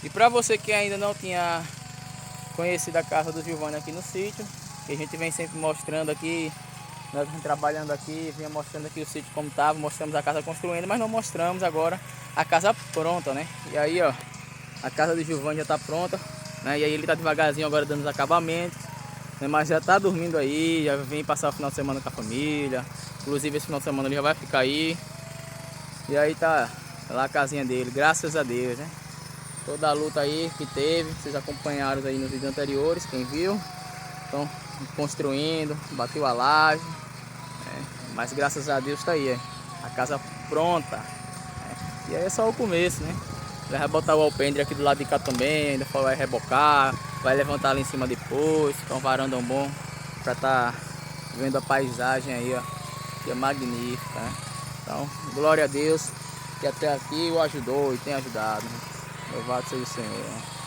E para você que ainda não tinha conhecido a casa do Giovanni aqui no sítio, que a gente vem sempre mostrando aqui, nós vamos trabalhando aqui, vinha mostrando aqui o sítio como estava, mostramos a casa construindo, mas não mostramos agora a casa pronta, né? E aí, ó, a casa do Giovanni já está pronta, né? E aí ele tá devagarzinho agora dando os acabamentos, né? Mas já tá dormindo aí, já vem passar o final de semana com a família. Inclusive esse final de semana ele já vai ficar aí. E aí tá lá a casinha dele, graças a Deus, né? Toda a luta aí que teve, vocês acompanharam aí nos vídeos anteriores, quem viu. Então, construindo, bateu a laje, mas graças a Deus tá aí, a casa pronta. E aí é só o começo, né? Ele vai botar o alpendre aqui do lado de cá também, ainda vai rebocar, vai levantar lá em cima depois, ficar um varandão bom pra tá vendo a paisagem aí, ó, que é magnífica, né? Então, glória a Deus que até aqui o ajudou e tem ajudado, né? Louvado seja o Senhor.